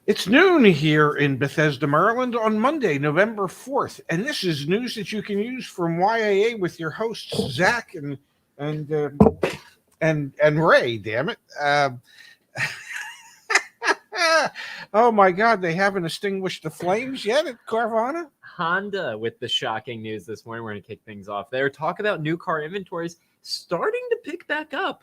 It's noon here in Bethesda, Maryland on Monday, November 4th. And this is news that you can use from YAA with your hosts, Zach and uh, and Ray, damn it. Oh my God, they haven't extinguished the flames yet at Carvana? Honda with the shocking news this morning. We're going to kick things off there. Talk about new car inventories starting to pick back up.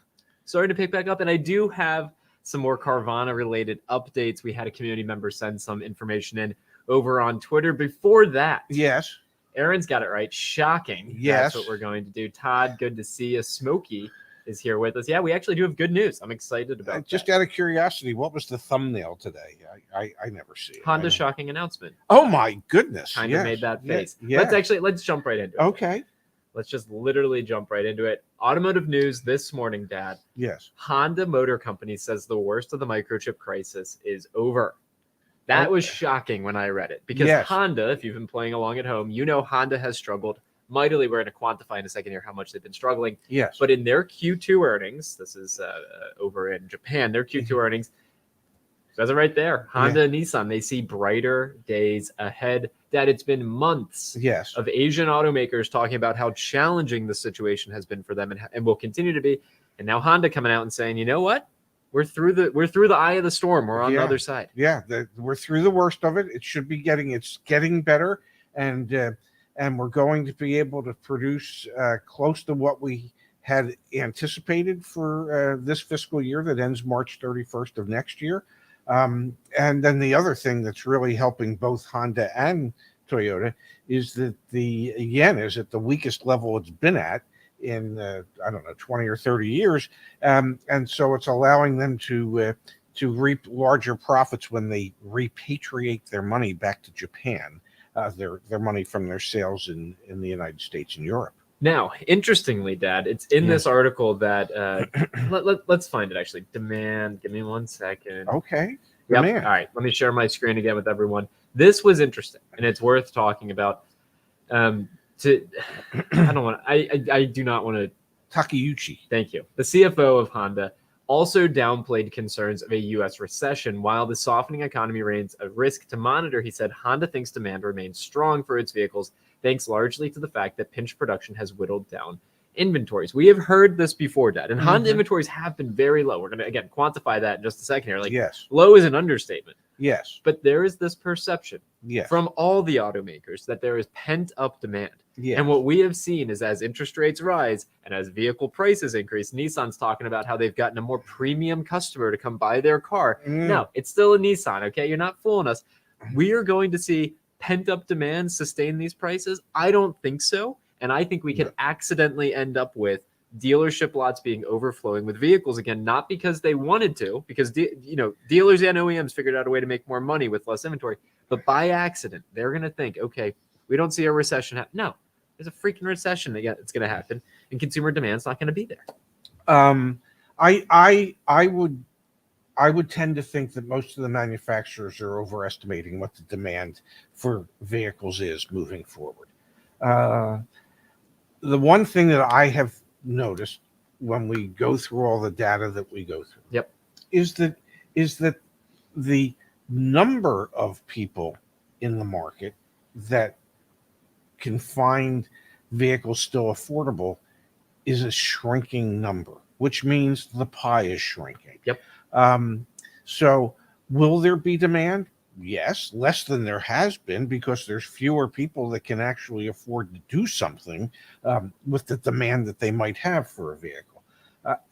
And I do have some more Carvana related updates. We had a community member send some information in over on Twitter. Before that, Yes. Aaron's got it right. Shocking. Yes. That's what we're going to do. Todd, good to see you. Smokey is here with us. Yeah, we actually do have good news. I'm excited about that. Just out of curiosity, what was the thumbnail today? I never see it. Honda shocking announcement. Oh my goodness. Kind of made that face. Yeah. Let's jump right into it. Okay. Let's just literally jump right into it. Automotive news this morning, Dad. Yes. Honda Motor Company says the worst of the microchip crisis is over. That was shocking when I read it because Honda, if you've been playing along at home, you know Honda has struggled mightily. We're going to quantify in a second here how much they've been struggling. Yes. But in their Q2 earnings, this is over in Japan, their Q2 earnings, says it right there. Honda and Nissan, they see brighter days ahead. Dad, it's been months of Asian automakers talking about how challenging the situation has been for them and will continue to be. And now Honda coming out and saying, you know what? We're through the eye of the storm. We're on the other side. Yeah, we're through the worst of it. It's getting better, and we're going to be able to produce close to what we had anticipated for this fiscal year that ends March 31st of next year. And then the other thing that's really helping both Honda and Toyota is that the yen is at the weakest level it's been at in 20 or 30 years, and so it's allowing them to reap larger profits when they repatriate their money back to Japan, their money from their sales in the United States and Europe. Now, interestingly, Dad, it's in this article that let's find it actually. Demand. Give me 1 second. Okay. Yep. All right. Let me share my screen again with everyone. This was interesting, and it's worth talking about. I do not want to. Takeuchi. Thank you. The CFO of Honda also downplayed concerns of a U.S. recession. While the softening economy remains a risk to monitor, he said Honda thinks demand remains strong for its vehicles, thanks largely to the fact that pinch production has whittled down inventories. We have heard this before, Dad, and Honda inventories have been very low. We're going to, again, quantify that in just a second here. Low is an understatement. Yes. But there is this perception from all the automakers that there is pent-up demand. Yes. And what we have seen is as interest rates rise and as vehicle prices increase, Nissan's talking about how they've gotten a more premium customer to come buy their car. Now, it's still a Nissan, okay? You're not fooling us. We are going to see pent-up demand sustain these prices? I don't think so. And I think we could accidentally end up with dealership lots being overflowing with vehicles again, not because they wanted to, because dealers and OEMs figured out a way to make more money with less inventory, but by accident, they're going to think, okay, we don't see a recession. No, there's a freaking recession that's going to happen, and consumer demand's not going to be there. I would tend to think that most of the manufacturers are overestimating what the demand for vehicles is moving forward. The one thing that I have noticed when we go through all the data that we go through is that the number of people in the market that can find vehicles still affordable is a shrinking number, which means the pie is shrinking. So will there be demand? Yes, less than there has been because there's fewer people that can actually afford to do something with the demand that they might have for a vehicle.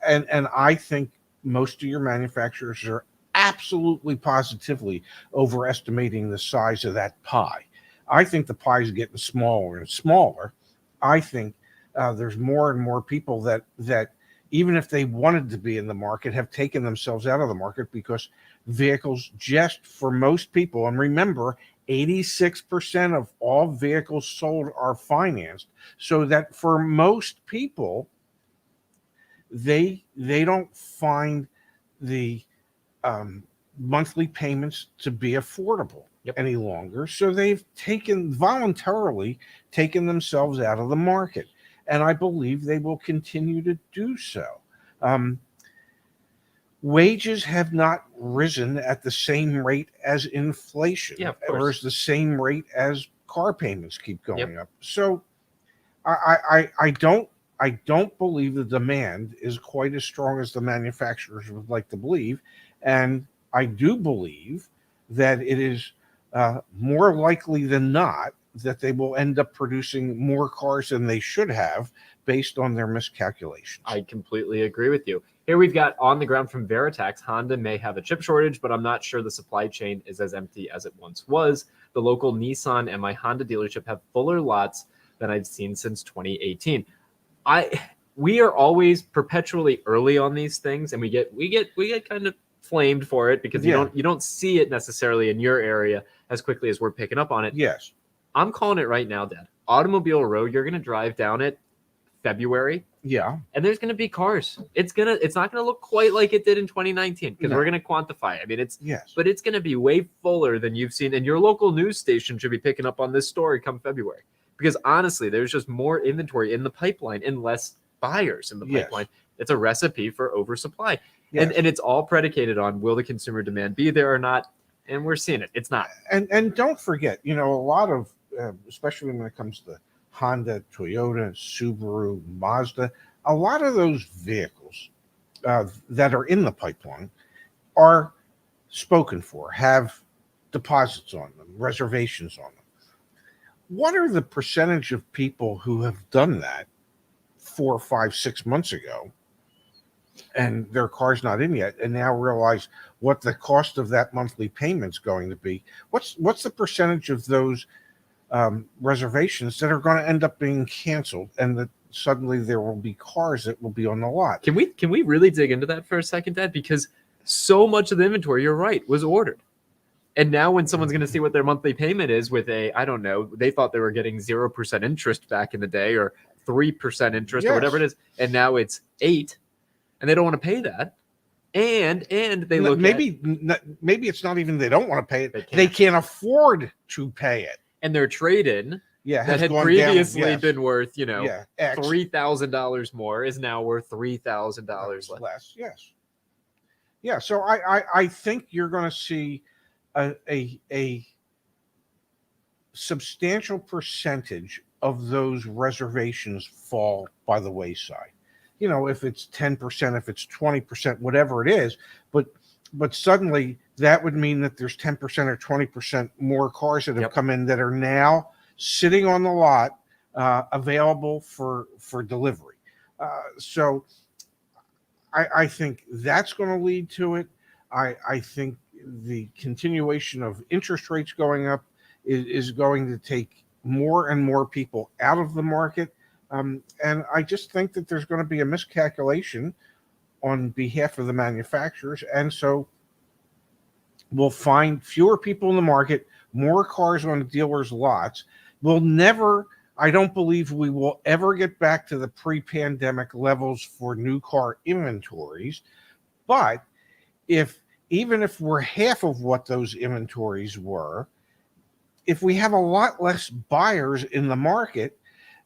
And I think most of your manufacturers are absolutely positively overestimating the size of that pie. I think the pie is getting smaller and smaller. I think there's more and more people that even if they wanted to be in the market, have taken themselves out of the market because vehicles, just for most people, and remember, 86% of all vehicles sold are financed, so that for most people, they don't find the monthly payments to be affordable any longer. So they've voluntarily taken themselves out of the market. And I believe they will continue to do so. wages have not risen at the same rate as inflation, or as the same rate as car payments keep going up. So I don't believe the demand is quite as strong as the manufacturers would like to believe, and I do believe that it is more likely than not that they will end up producing more cars than they should have based on their miscalculations. I completely agree with you. Here we've got on the ground from Veritax, Honda may have a chip shortage, but I'm not sure the supply chain is as empty as it once was. The local Nissan and my Honda dealership have fuller lots than I've seen since 2018. We are always perpetually early on these things, and we get kind of flamed for it because you don't see it necessarily in your area as quickly as we're picking up on it. Yes. I'm calling it right now, Dad. Automobile Row, you're going to drive down it February. Yeah. And there's going to be cars. It's not going to look quite like it did in 2019 because we're going to quantify. I mean, but it's going to be way fuller than you've seen. And your local news station should be picking up on this story come February. Because honestly, there's just more inventory in the pipeline and less buyers in the pipeline. It's a recipe for oversupply. And it's all predicated on, will the consumer demand be there or not? And we're seeing it. It's not. And don't forget, a lot of, especially when it comes to Honda, Toyota, Subaru, Mazda, a lot of those vehicles that are in the pipeline are spoken for, have deposits on them, reservations on them. What are the percentage of people who have done that 4, 5, 6 months ago and their car's not in yet and now realize what the cost of that monthly payment's going to be? What's the percentage of those reservations that are going to end up being canceled, and that suddenly there will be cars that will be on the lot? Can we really dig into that for a second, Dad? Because so much of the inventory, you're right, was ordered. And now when someone's going to see what their monthly payment is with I don't know, they thought they were getting 0% interest back in the day, or 3% interest, or whatever it is. And now it's 8%, and they don't want to pay that. And they look maybe it's not even they don't want to pay it. They can't afford to pay it. And their trade-in that had previously been worth, $3,000 more is now worth $3,000 less. Yes. Yeah. So I think you're going to see a substantial percentage of those reservations fall by the wayside. If it's 10%, if it's 20%, whatever it is, but suddenly that would mean that there's 10% or 20% more cars that have come in that are now sitting on the lot, available for delivery. So I think that's going to lead to it. I think the continuation of interest rates going up is going to take more and more people out of the market. And I just think that there's going to be a miscalculation on behalf of the manufacturers. And so we'll find fewer people in the market, more cars on the dealers' lots. I don't believe we will ever get back to the pre-pandemic levels for new car inventories. But even if we're half of what those inventories were, if we have a lot less buyers in the market,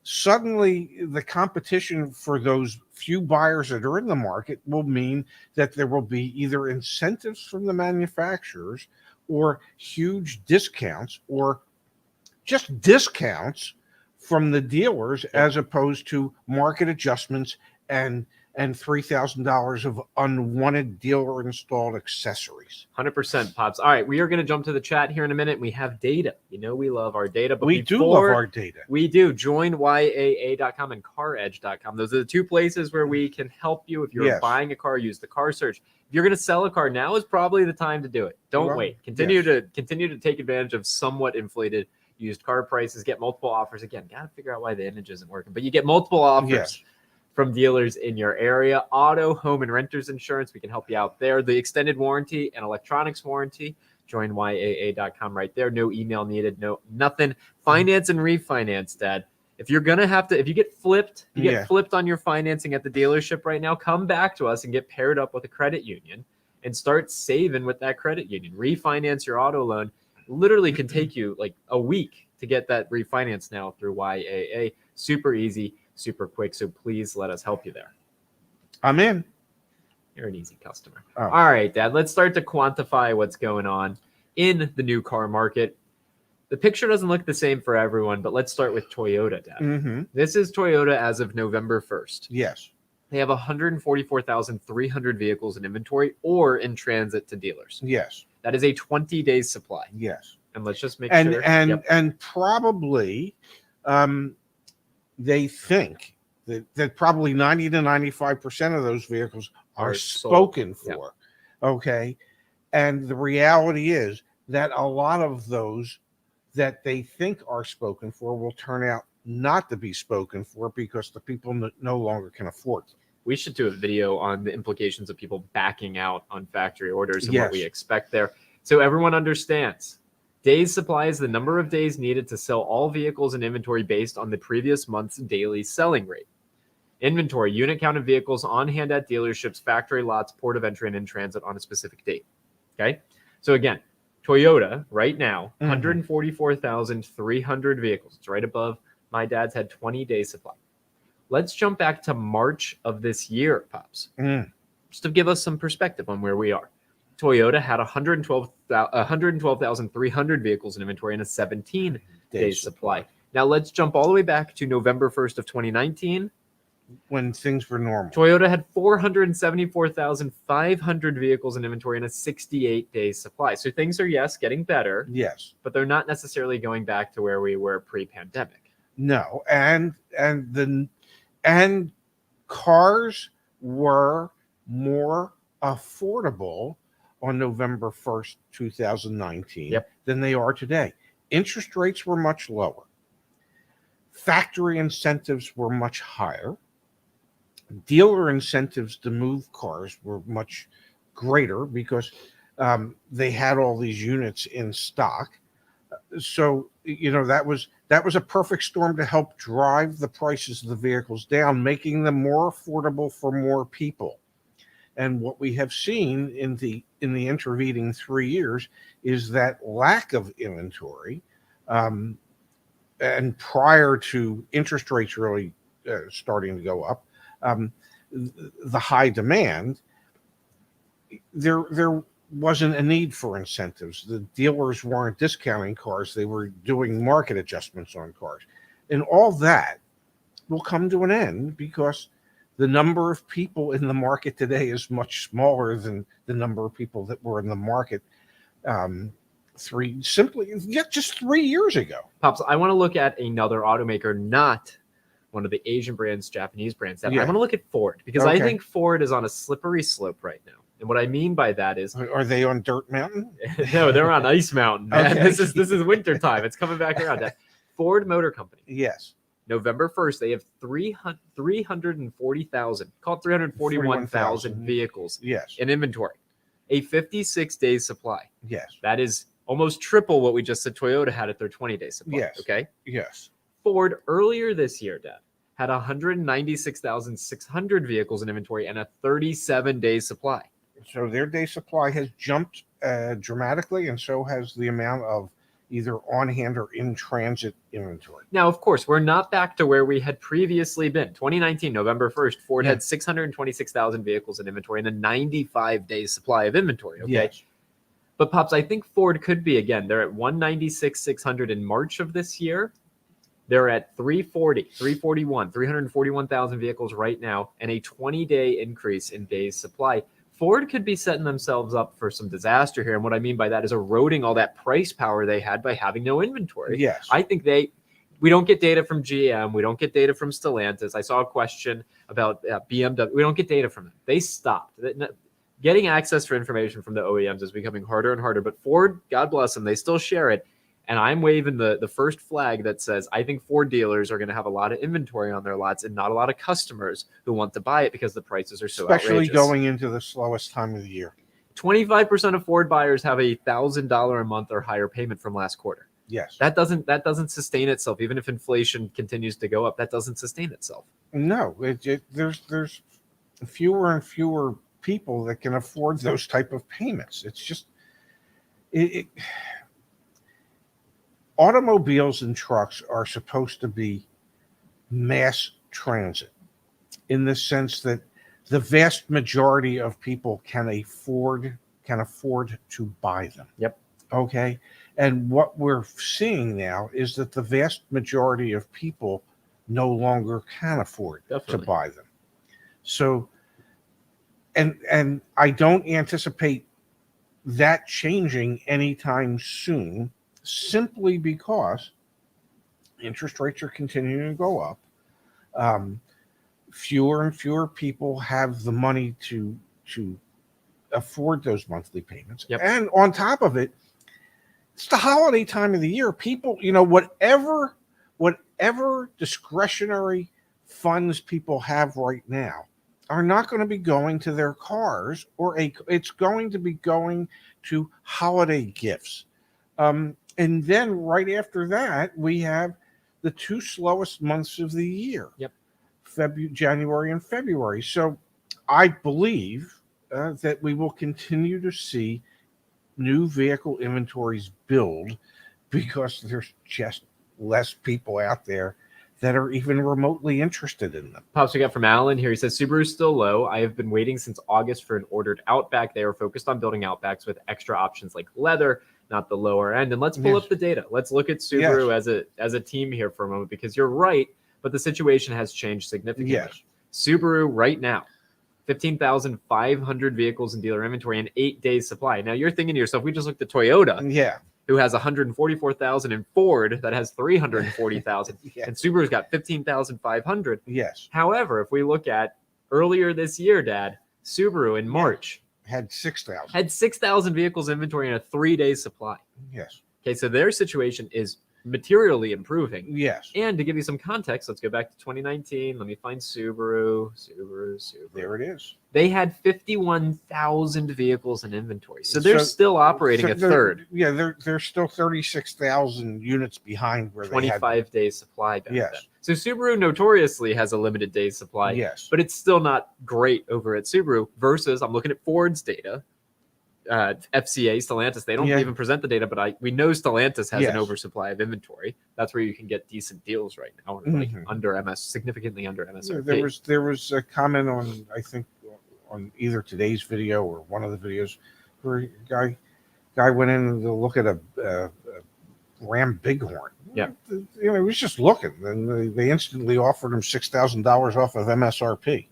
suddenly the competition for those few buyers that are in the market will mean that there will be either incentives from the manufacturers or huge discounts, or just discounts from the dealers, as opposed to market adjustments and $3,000 of unwanted dealer installed accessories. 100%, Pops. All right, we are going to jump to the chat here in a minute. We have data. We love our data. But we do love our data. We do. Join YAA.com and CarEdge.com. Those are the two places where we can help you. If you're buying a car, use the car search. If you're going to sell a car, now is probably the time to do it. Don't wait. Continue to take advantage of somewhat inflated used car prices. Get multiple offers. Again, got to figure out why the image isn't working. But you get multiple offers from dealers in your area. Auto, home, and renters insurance, we can help you out there. The extended warranty and electronics warranty, join YAA.com right there. No email needed, no nothing. Finance and refinance, Dad. If you're going to have to, if you get flipped, on your financing at the dealership right now, come back to us and get paired up with a credit union and start saving with that credit union. Refinance your auto loan. Literally can take you like a week to get that refinance now through YAA. Super easy, super quick. So please let us help you there. I'm in. You're an easy customer. Oh. All right, Dad, let's start to quantify what's going on in the new car market. The picture doesn't look the same for everyone, but let's start with Toyota, Dad. Mm-hmm. This is Toyota as of November 1st. Yes. They have 144,300 vehicles in inventory or in transit to dealers. Yes. That is a 20-day supply. Yes. And let's just make and, sure. And probably they think that probably 90 to 95% of those vehicles are spoken for. Yep. Okay. And the reality is that a lot of those that they think are spoken for will turn out not to be spoken for because the people no longer can afford them. We should do a video on the implications of people backing out on factory orders and what we expect there. So everyone understands. Days supply is the number of days needed to sell all vehicles in inventory based on the previous month's daily selling rate. Inventory, unit count of vehicles on hand at dealerships, factory lots, port of entry, and in transit on a specific date. Okay? So again, Toyota right now, 144,300 vehicles. It's right above my dad's had 20-day supply. Let's jump back to March of this year, Pops, just to give us some perspective on where we are. Toyota had 112,300 vehicles in inventory and a 17-day supply. Now let's jump all the way back to November 1st of 2019. When things were normal. Toyota had 474,500 vehicles in inventory and a 68-day supply. So things are, yes, getting better. Yes. But they're not necessarily going back to where we were pre-pandemic. No. And cars were more affordable on November 1st, 2019 than they are today. Interest rates were much lower. Factory incentives were much higher. Dealer incentives to move cars were much greater because they had all these units in stock. So, that was a perfect storm to help drive the prices of the vehicles down, making them more affordable for more people. And what we have seen in the intervening 3 years is that lack of inventory, and prior to interest rates really starting to go up, the high demand, there wasn't a need for incentives. The dealers weren't discounting cars. They were doing market adjustments on cars. And all that will come to an end because the number of people in the market today is much smaller than the number of people that were in the market just 3 years ago. Pops, I want to look at another automaker, not one of the Asian brands, Japanese brands. I want to look at Ford because I think Ford is on a slippery slope right now. And what I mean by that is, are they on Dirt Mountain? No, they're on Ice Mountain, man. This is winter time. It's coming back around. Ford Motor Company. Yes. November 1st, they have 340,000, called 341,000 vehicles in inventory. A 56-day supply. Yes. That is almost triple what we just said Toyota had at their 20-day supply. Yes. Okay? Yes. Ford earlier this year, Dad, had 196,600 vehicles in inventory and a 37-day supply. So their day supply has jumped dramatically, and so has the amount of either on hand or in transit inventory. Now, of course, we're not back to where we had previously been. 2019, November 1st, Ford had 626,000 vehicles in inventory and a 95-day supply of inventory. Okay. Yes. But Pops, I think Ford could be, again, they're at 196,600 in March of this year. They're at 341,000 vehicles right now, and a 20-day increase in days supply. Ford could be setting themselves up for some disaster here. And what I mean by that is eroding all that price power they had by having no inventory. Yes. I think we don't get data from GM. We don't get data from Stellantis. I saw a question about BMW. We don't get data from them. They stopped. Getting access for information from the OEMs is becoming harder and harder. But Ford, God bless them, they still share it. And I'm waving the first flag that says, I think Ford dealers are going to have a lot of inventory on their lots and not a lot of customers who want to buy it because the prices are so especially outrageous. Going into the slowest time of the year. 25% of Ford buyers have a $1,000 a month or higher payment from last quarter. Yes. That doesn't sustain itself. Even if inflation continues to go up, that doesn't sustain itself. No, there's fewer and fewer people that can afford those type of payments. It's just automobiles and trucks are supposed to be mass transit in the sense that the vast majority of people can afford to buy them. Yep. Okay. And what we're seeing now is that the vast majority of people no longer can afford to buy them. So, and I don't anticipate that changing anytime soon, simply because interest rates are continuing to go up. Fewer and fewer people have the money to afford those monthly payments. Yep. And on top of it, it's the holiday time of the year. People, whatever discretionary funds people have right now are not going to be going to their cars, it's going to be going to holiday gifts. And then right after that, we have the two slowest months of the year. Yep. January and February. So I believe that we will continue to see new vehicle inventories build, because there's just less people out there that are even remotely interested in them. Pops we got from Alan here. He says, Subaru's still low. I have been waiting since August for an ordered Outback. They are focused on building Outbacks with extra options like leather, not the lower end. And let's pull up the data. Let's look at Subaru as a team here for a moment, because you're right, but the situation has changed significantly. Yes. Subaru right now, 15,500 vehicles in dealer inventory and 8 days supply. Now you're thinking to yourself, we just looked at Toyota, who has 144,000, and Ford that has 340,000, and Subaru's got 15,500. Yes. However, if we look at earlier this year, Dad, Subaru in March had 6,000. Had 6,000 vehicles inventory and a 3-day supply. Yes. Okay, so their situation is materially improving. Yes. And to give you some context, let's go back to 2019. Let me find Subaru. There it is. They had 51,000 vehicles in inventory. So they're still operating a third. Yeah, they're still 36,000 units behind where 25 days supply back then. So Subaru notoriously has a limited days supply. Yes. But it's still not great over at Subaru versus, I'm looking at Ford's data. FCA, Stellantis, they don't even present the data, but we know Stellantis has an oversupply of inventory. That's where you can get decent deals right now, like significantly under MSRP. There was a comment on, I think, on either today's video or one of the videos, where a guy went in to look at a Ram Bighorn. Yeah, he was just looking, and they instantly offered him $6,000 off of MSRP.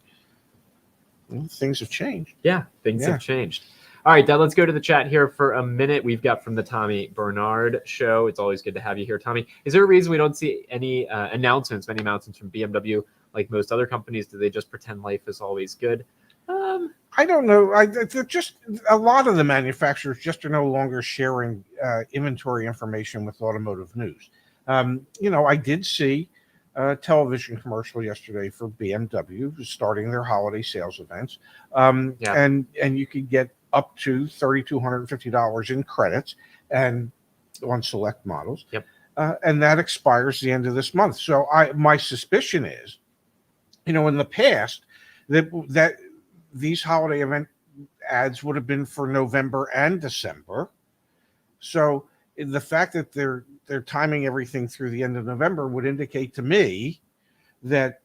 Well, things have changed. Yeah, things have changed. All right, Dad, let's go to the chat here for a minute. We've got from the Tommy Bernard show. It's always good to have you here, Tommy. Is there a reason we don't see any many announcements from BMW like most other companies? Do they just pretend life is always good? I don't know. Just a lot of the manufacturers just are no longer sharing inventory information with Automotive News. I did see a television commercial yesterday for BMW starting their holiday sales events. And you could get up to $3,250 in credits and on select models. Yep. And that expires the end of this month. So my suspicion is, in the past, that these holiday event ads would have been for November and December. So the fact that they're timing everything through the end of November would indicate to me that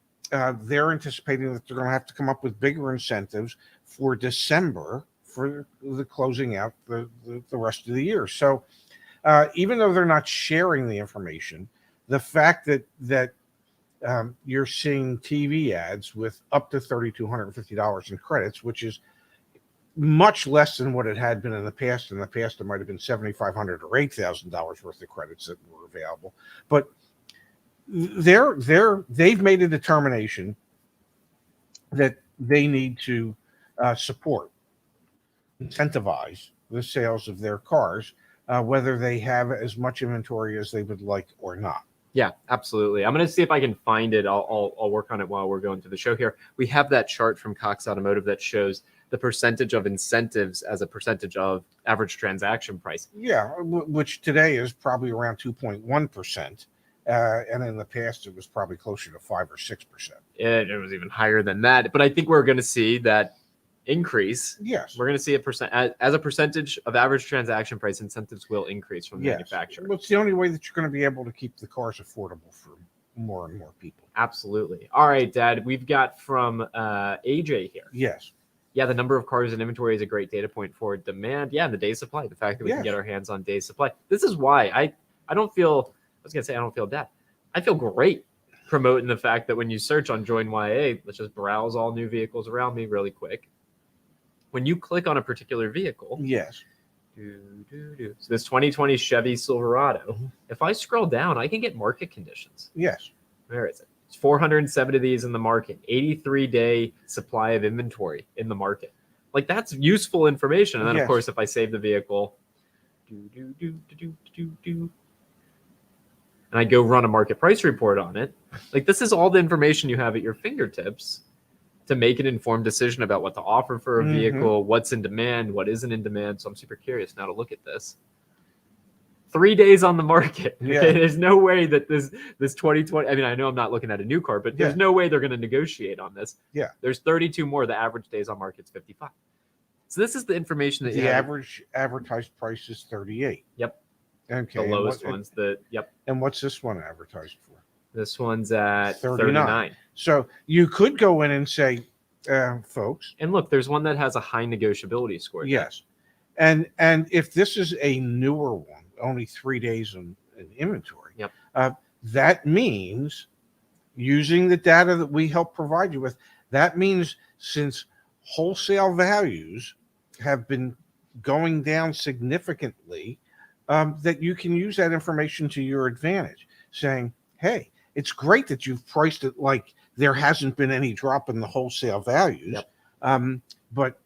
they're anticipating that they're going to have to come up with bigger incentives for December for the closing out the rest of the year. So even though they're not sharing the information, the fact that you're seeing TV ads with up to $3,250 in credits, which is much less than what it had been in the past. In the past, it might have been $7,500 or $8,000 worth of credits that were available. But they've made a determination that they need to incentivize the sales of their cars, whether they have as much inventory as they would like or not. Yeah, absolutely. I'm going to see if I can find it. I'll work on it while we're going through the show here. We have that chart from Cox Automotive that shows the percentage of incentives as a percentage of average transaction price. Yeah, which today is probably around 2.1%. And in the past, it was probably closer to 5 or 6%. It was even higher than that. But I think we're going to see that increase. Yes. We're going to see as a percentage of average transaction price, incentives will increase from the manufacturer. Well, it's the only way that you're going to be able to keep the cars affordable for more and more people. Absolutely. All right, Dad. We've got from AJ here. Yes. Yeah, the number of cars in inventory is a great data point for demand. Yeah, and the day supply. The fact that we can get our hands on day supply. This is why I don't feel. I was gonna say I don't feel bad. I feel great promoting the fact that when you search on Join YA, let's just browse all new vehicles around me really quick. When you click on a particular vehicle, yes. So this 2020 Chevy Silverado. Mm-hmm. If I scroll down, I can get market conditions. Yes. Where is it? It's 407 of these in the market. 83-day supply of inventory in the market. Like that's useful information. And then of course, if I save the vehicle, and I go run a market price report on it, like this is all the information you have at your fingertips to make an informed decision about what to offer for a vehicle, what's in demand, what isn't in demand. So I'm super curious now to look at this. 3 days on the market. Yeah. Okay? There's no way that this 2020. I mean, I know I'm not looking at a new car, but there's no way they're going to negotiate on this. Yeah. There's 32 more. The average days on market's 55. So this is the information that the average advertised price is 38. Yep. Okay. The lowest one's yep. And what's this one advertised for? This one's at 39. So you could go in and say, folks. And look, there's one that has a high negotiability score. Yes. And if this is a newer one, only 3 days in inventory. Yep. That means, using the data that we help provide you with, that means since wholesale values have been going down significantly, that you can use that information to your advantage, saying, hey, it's great that you've priced it like there hasn't been any drop in the wholesale values. Yep. But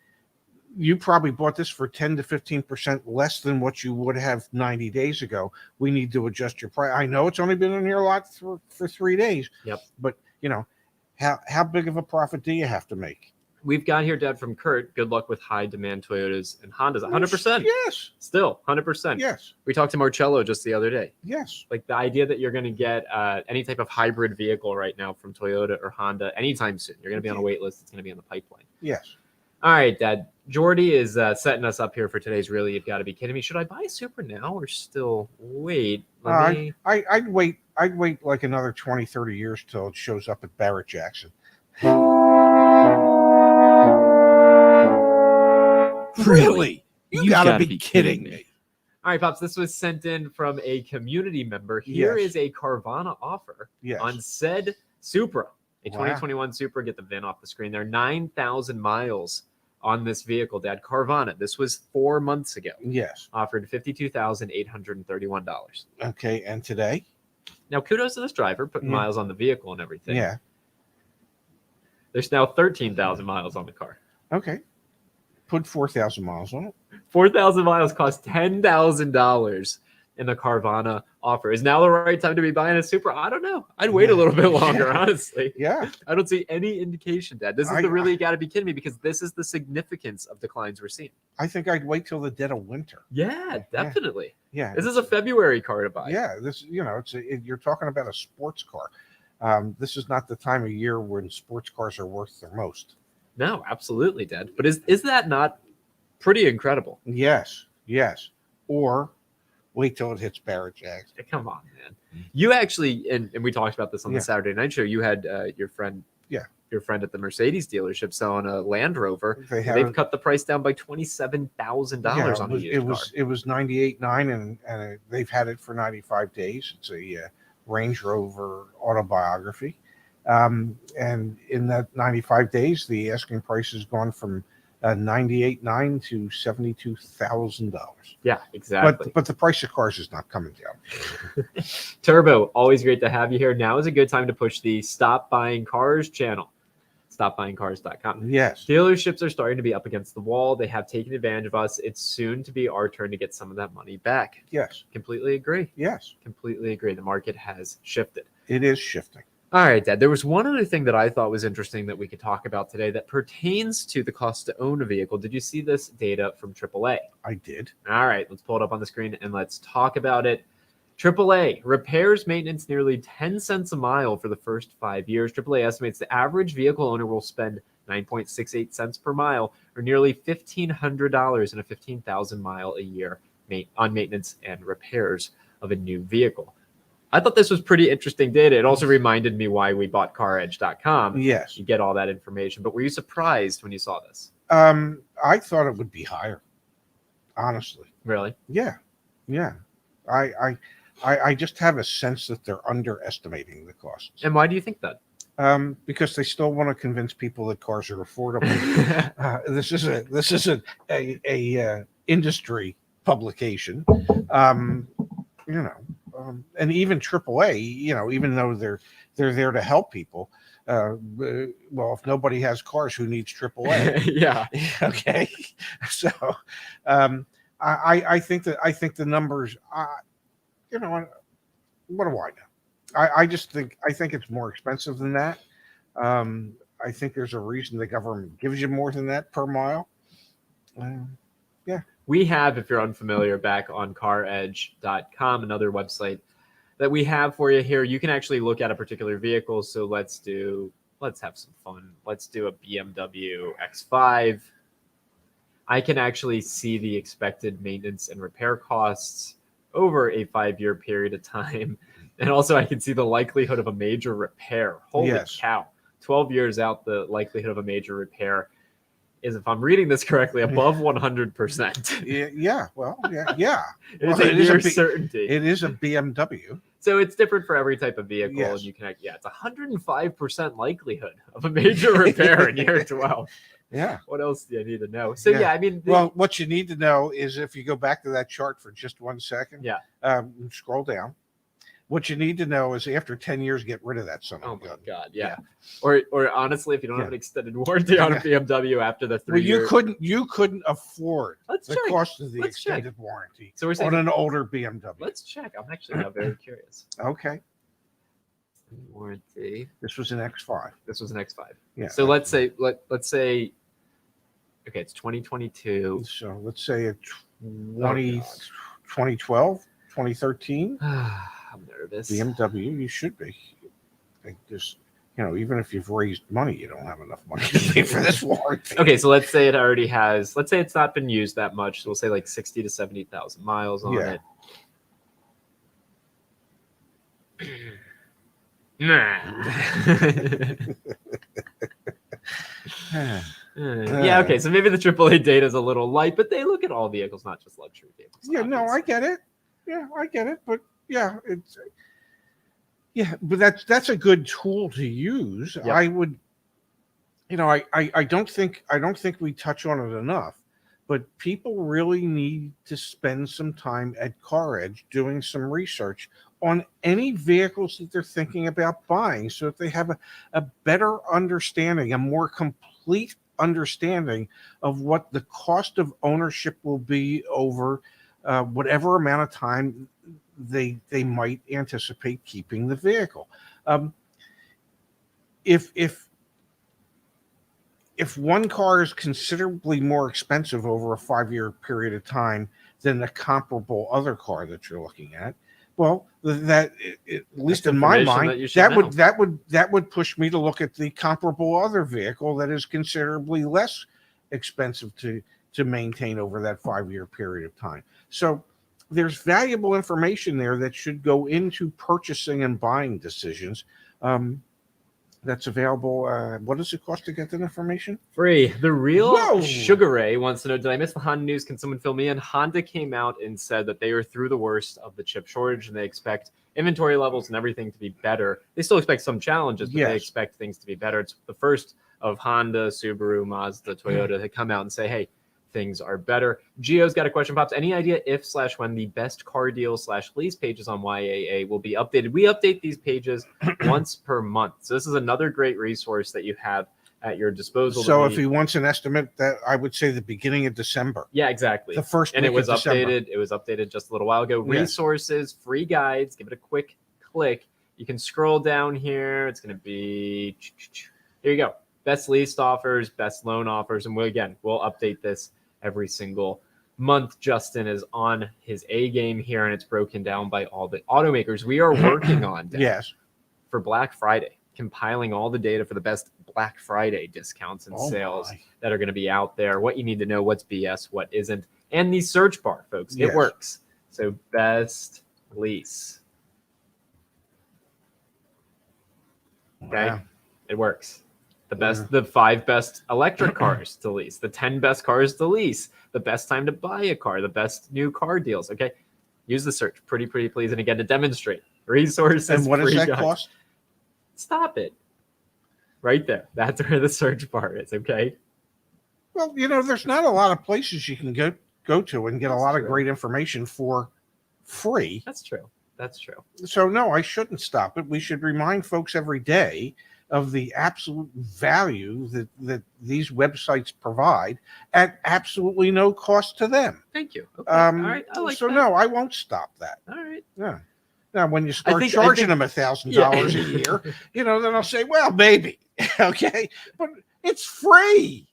you probably bought this for 10 to 15% less than what you would have 90 days ago. We need to adjust your price. I know it's only been on your lot for 3 days. Yep. But how big of a profit do you have to make? We've got here, Dad, from Kurt. Good luck with high demand Toyotas and Hondas. 100%. Yes. Still 100%. Yes. We talked to Marcello just the other day. Yes. Like the idea that you're going to get any type of hybrid vehicle right now from Toyota or Honda anytime soon. You're going to be on a wait list. It's going to be on the pipeline. Yes. All right, Dad. Jordy is setting us up here for today's Really You've Got to Be Kidding Me. Should I buy a Supra now or still wait? I'd wait. I'd wait like another 20, 30 years till it shows up at Barrett Jackson. Really? You gotta be kidding me. All right, Pops, this was sent in from a community member. Here is a Carvana offer on said Supra, a 2021 Supra. Get the VIN off the screen there. 9,000 miles on this vehicle, Dad. Carvana. This was 4 months ago. Yes. Offered $52,831. Okay, and today? Now, kudos to this driver, putting miles on the vehicle and everything. Yeah. There's now 13,000 miles on the car. Okay. Put 4,000 miles on it. 4,000 miles cost $10,000 in the Carvana offer. Is now the right time to be buying a Supra? I don't know. I'd wait a little bit longer, honestly. Yeah. I don't see any indication, Dad. This is really got to be kidding me, because this is the significance of declines we're seeing. I think I'd wait till the dead of winter. Yeah, definitely. Yeah. This is a February car to buy. Yeah. This, you're talking about a sports car. This is not the time of year when sports cars are worth their most. No, absolutely, Dad. But is that not pretty incredible? Yes. Yes. Or wait till it hits Barrett Jackson. Come on, man. You actually, and we talked about this on the Saturday night show, you had your friend at the Mercedes dealership selling a Land Rover. They've cut the price down by $27,000 on a used car. It was $98,900 and they've had it for 95 days. It's a Range Rover autobiography. And in that 95 days, the asking price has gone from $98,900 to $72,000. Yeah, exactly. But the price of cars is not coming down. Turbo, always great to have you here. Now is a good time to push the Stop Buying Cars channel. StopBuyingCars.com. Yes. Dealerships are starting to be up against the wall. They have taken advantage of us. It's soon to be our turn to get some of that money back. Yes. Completely agree. Yes. Completely agree. The market has shifted. It is shifting. All right, Dad. There was one other thing that I thought was interesting that we could talk about today that pertains to the cost to own a vehicle. Did you see this data from AAA? I did. All right, let's pull it up on the screen and let's talk about it. AAA, repairs, maintenance, nearly 10 cents a mile for the first 5 years. AAA estimates the average vehicle owner will spend 9.68 cents per mile, or nearly $1,500 in a 15,000 mile a year on maintenance and repairs of a new vehicle. I thought this was pretty interesting data. It also reminded me why we bought CarEdge.com. Yes. You get all that information. But were you surprised when you saw this? I thought it would be higher, honestly. Really? Yeah. Yeah. I just have a sense that they're underestimating the costs. And why do you think that? Because they still want to convince people that cars are affordable. This isn't a industry publication, and even AAA. Even though they're there to help people. Well, if nobody has cars, who needs AAA? Yeah. Okay. So, I think the numbers. What do I know? I think it's more expensive than that. I think there's a reason the government gives you more than that per mile. Yeah. We have, if you're unfamiliar, back on CarEdge.com, another website that we have for you here. You can actually look at a particular vehicle. So let's have some fun. Let's do a BMW X5. I can actually see the expected maintenance and repair costs over a 5-year period of time. And also I can see the likelihood of a major repair. Holy cow. 12 years out, the likelihood of a major repair is, if I'm reading this correctly, above 100%. Yeah. Well, yeah. It is a certainty. It is a BMW. So it's different for every type of vehicle. Yes. And you can, it's 105% likelihood of a major repair in year 12. Yeah. What else do you need to know? So I mean, what you need to know is, if you go back to that chart for just 1 second, scroll down. What you need to know is, after 10 years, get rid of that son of a gun. Oh my God, yeah. Or honestly, if you don't have an extended warranty on a BMW after the 3 years, you couldn't afford cost of the extended warranty so we're saying on an older BMW. Let's check. I'm actually now very curious. Okay. Warranty. This was an X5. This was an X5. Yeah. So let's say, okay, it's 2022. So let's say a 2012, 2013. I'm nervous. BMW, you should be. Even if you've raised money, you don't have enough money to pay for this warranty. Okay, so let's say it's not been used that much. So we'll say like 60 to 70,000 miles on it. Okay, so maybe the AAA data is a little light, but they look at all vehicles, not just luxury vehicles. Yeah, no, I get it. Yeah, I get it, but but that's a good tool to use. Yep. I would, I don't think we touch on it enough, but people really need to spend some time at CarEdge doing some research on any vehicles that they're thinking about buying, so that they have a better understanding, a more complete understanding of what the cost of ownership will be over whatever amount of time they might anticipate keeping the vehicle. If one car is considerably more expensive over a 5-year period of time than a comparable other car that you're looking at, well, at least in my mind, that would push me to look at the comparable other vehicle that is considerably less expensive to maintain over that 5-year period of time. So there's valuable information there that should go into purchasing and buying decisions. That's available. What does it cost to get that information? Free. The real Sugar Ray wants to know, did I miss the Honda news? Can someone fill me in? Honda came out and said that they are through the worst of the chip shortage, and they expect inventory levels and everything to be better. They still expect some challenges, but they expect things to be better. It's the first of Honda, Subaru, Mazda, Toyota to come out and say, hey, things are better. Gio's got a question, Pops. Any idea if/when the best car deal/lease pages on YAA will be updated? We update these pages once per month. So this is another great resource that you have at your disposal. So if he wants an estimate, that I would say the beginning of December. Yeah, exactly. The first and week it was of updated. December. It was updated just a little while ago. Resources, free guides. Give it a quick click. You can scroll down here. It's going to be here. You go. Best lease offers, best loan offers, and we'll update this every single month. Justin is on his A game here, and it's broken down by all the automakers. We are working on for Black Friday, compiling all the data for the best Black Friday discounts and sales that are going to be out there, what you need to know, what's BS, what isn't, and the search bar, folks. It works. So best lease. Okay. Wow. It works. The 5 best electric cars to lease, the 10 best cars to lease, the best time to buy a car, the best new car deals. Okay. Use the search. Pretty please. And again, to demonstrate resources. And what does that guides. cost? Stop it. Right there. That's where the search bar is. Okay. Well, there's not a lot of places you can go to and get a lot of great information for free. That's true. So no, I shouldn't stop it. We should remind folks every day of the absolute value that these websites provide at absolutely no cost to them. Thank you. Okay. All right. I like so that. No, I won't stop that. All right. Yeah. Now, when you start charging them $1,000 a year, then I'll say, well, maybe. Okay. But it's free.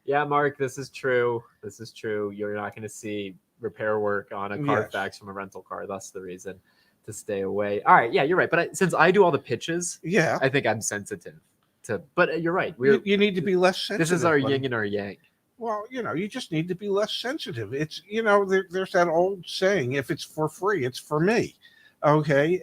Yeah, Mark, this is true. You're not going to see repair work on a Carfax from a rental car. That's the reason to stay away. All right. Yeah, you're right. But since I do all the pitches, I think I'm sensitive to, but you're right. You need to be less sensitive. This is our yin and our yang. Well, you just need to be less sensitive. It's, there's that old saying, if it's for free, it's for me. Okay.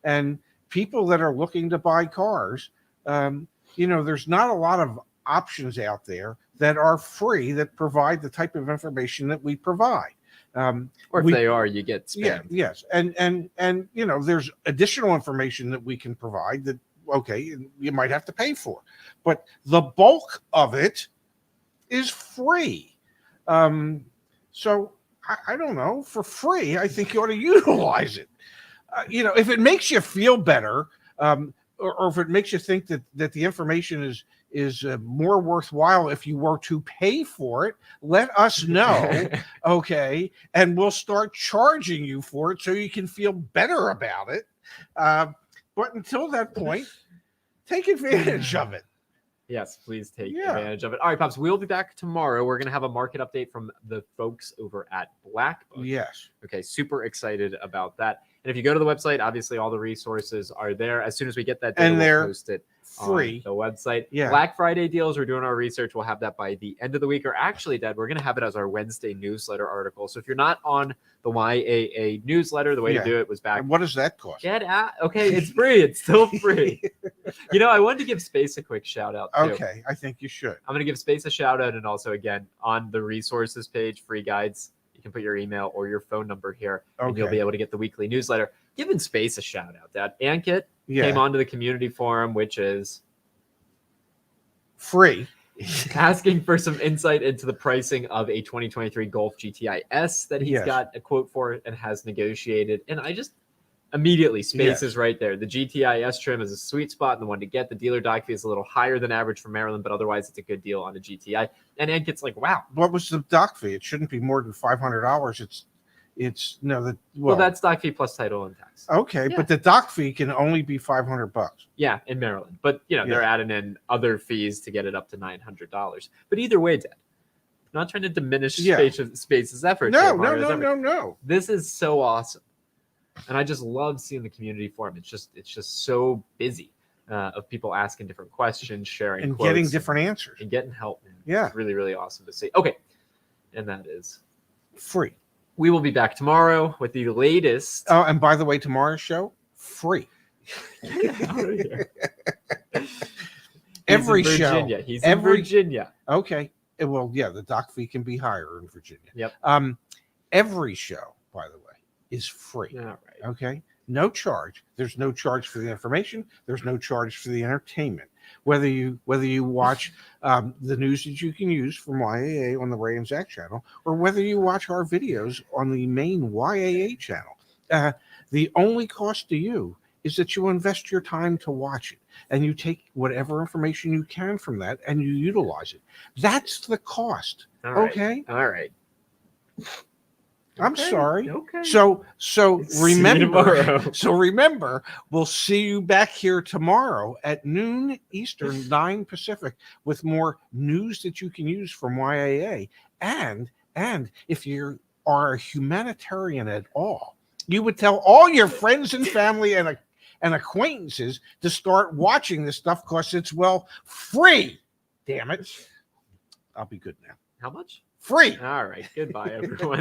And people that are looking to buy cars, there's not a lot of options out there that are free that provide the type of information that we provide. Or if they are, you get spammed. Yeah, yes. And there's additional information that we can provide that, okay, you might have to pay for. But the bulk of it is free. So I don't know, for free, I think you ought to utilize it. If it makes you feel better, or if it makes you think that the information is more worthwhile if you were to pay for it, let us know, okay? And we'll start charging you for it so you can feel better about it. But until that point, take advantage of it. Yes, please take advantage of it. All right, Pops, we'll be back tomorrow. We're going to have a market update from the folks over at Black Book. Yes. Okay, super excited about that. And if you go to the website, obviously all the resources are there. As soon as we get that data, we'll post it free on the website. Yeah. Black Friday deals, we're doing our research. We'll have that by the end of the week. Or actually, Dad, we're going to have it as our Wednesday newsletter article. So if you're not on the YAA newsletter, the way to do it was back. And what does that cost? Get out. Okay, it's free. It's still free. I wanted to give Space a quick shout out too. Okay, I think you should. I'm going to give Space a shout out, and also again on the resources page, free guides. You can put your email or your phone number here, and you'll be able to get the weekly newsletter. Giving Space a shout out. That Ankit came onto the community forum, which is free, asking for some insight into the pricing of a 2023 Golf GTI S that he's got a quote for and has negotiated. And I just immediately, Space is right there. The GTI S trim is a sweet spot and the one to get. The dealer doc fee is a little higher than average for Maryland, but otherwise it's a good deal on a GTI. And Ankit's like, wow. What was the doc fee? It shouldn't be more than $500. Well, that's doc fee plus title and tax. Okay, but the doc fee can only be $500. Yeah, in Maryland, but they're adding in other fees to get it up to $900. But either way, Dad, I'm not trying to diminish Space's effort. No. This is so awesome, and I just love seeing the community forum. It's just so busy of people asking different questions, sharing, and getting different answers, and getting help. Man. Yeah, it's really, really awesome to see. Okay, and that is free. We will be back tomorrow with the latest. Oh, and by the way, tomorrow's show, free. Get out of here. Every show. He's in Virginia. Okay. Well, the doc fee can be higher in Virginia. Yep. Every show, by the way, is free. All right. Okay. No charge. There's no charge for the information. There's no charge for the entertainment. Whether you watch the news that you can use from YAA on the Ray and Zach channel, or whether you watch our videos on the main YAA channel, the only cost to you is that you invest your time to watch it, and you take whatever information you can from that and you utilize it. That's the cost. All right. Okay. All right. I'm sorry. Okay. So remember, we'll see you back here tomorrow at noon Eastern, 9 Pacific, with more news that you can use from YAA. And if you are a humanitarian at all, you would tell all your friends and family and acquaintances to start watching this stuff because it's free. Damn it. I'll be good now. How much? Free. All right. Goodbye, everyone.